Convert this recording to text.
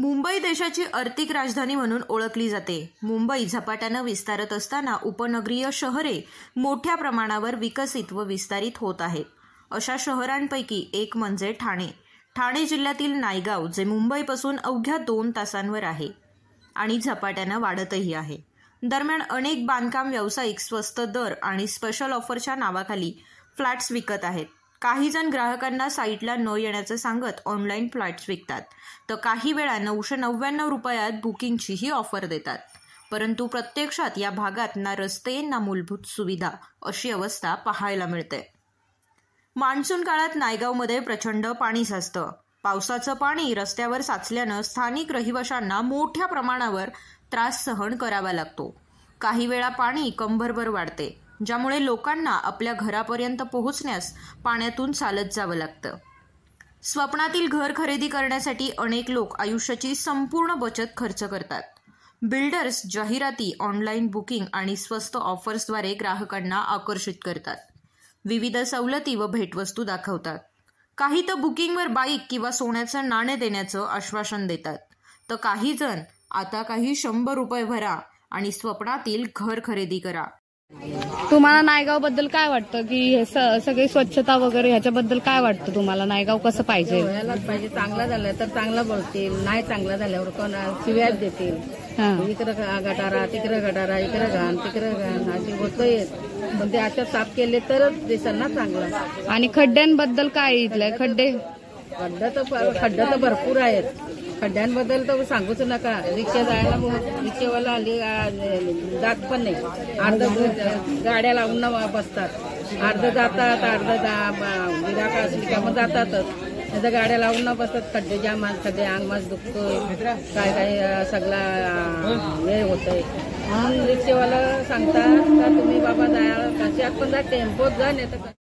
मुंबई देशाची आर्थिक राजधानी म्हणून ओळखली जाते। मुंबई झपाट्याने विस्तारत असताना उपनगरीय शहरे मोठ्या प्रमाणावर विकसित व विस्तारित होत आहेत। अशा शहरांपैकी एक म्हणजे ठाणे। ठाणे जिल्ह्यातील नायगाव जे मुंबईपासून अवघ्या 2 तासांवर आहे आणि झपाट्याने वाढतही आहे। दरम्यान अनेक बांधकाम व्यावसायिक स्वस्त दर आणि स्पेशल ऑफरच्या नावाखाली फ्लॅट्स विकत आहेत। काही जण ग्राहकांना साईटला न येण्याचे सांगत ऑनलाईन फ्लॅट्स विकतात, तर काही वेळा 999 रुपयात बुकिंगचीही ऑफर देतात। परंतु प्रत्यक्षात या भागात ना रस्ते ना मूलभूत सुविधा अशी अवस्था पाहायला मिळते। मान्सून काळात नायगावमध्ये प्रचंड पाणी साचतं। पावसाचं पाणी रस्त्यावर साचल्यानं स्थानिक रहिवाशांना मोठ्या प्रमाणावर त्रास सहन करावा लागतो। काही वेळा पाणी कंबरभर वाढते, ज्यामुळे लोकांना आपल्या घरापर्यंत पोहोचण्यास पाण्यातून चालत जावं लागतं। स्वप्नातील घर खरेदी करण्यासाठी अनेक लोक आयुष्याची संपूर्ण बचत खर्च करतात। बिल्डर्स जाहिराती, ऑनलाईन बुकिंग आणि स्वस्त ऑफर्सद्वारे ग्राहकांना आकर्षित करतात। विविध सवलती व भेटवस्तू दाखवतात। काही तर बुकिंगवर बाईक किंवा सोन्याचं नाणे देण्याचं आश्वासन देतात, तर काही जण आता काही 100 रुपये भरा आणि स्वप्नातील घर खरेदी करा। तुम्हाला नायगाव बद्दल काय वाटतं की हे सगळी स्वच्छता वगैरे ह्याच्याबद्दल काय वाटतं तुम्हाला? नायगाव कसं पाहिजे? व्हायलाच पाहिजे। चांगलं झालं तर चांगलं बोलतील, नाही चांगलं झाल्यावर कोण शिव्याच देतील। इकडं गटारा, तिकडं गटारा, इकडं घाण, तिकडं घाण अशी होतंय। पण ते आता साफ केले तरच दिसेल ना चांगलं। आणि खड्ड्यांबद्दल काय इथलं? खड्डे तर भरपूर आहेत। खड्ड्यांबद्दल तर सांगूच नका। रिक्षा जायला रिक्षेवाला जात पण नाही। अर्ध गाड्या लावून बसतात, अर्ध जातात, अर्ध गिराक असली का मग जातातच। नाही तर गाड्या लावून न बसतात। खड्डे जाम, खड्डे अंगमास दुखतोय, काय काय सगळा हे होतंय। म्हणून रिक्षेवाला सांगतात का तुम्ही बाबा जायला कशात पण जा, टेम्पोत जा, नाही तर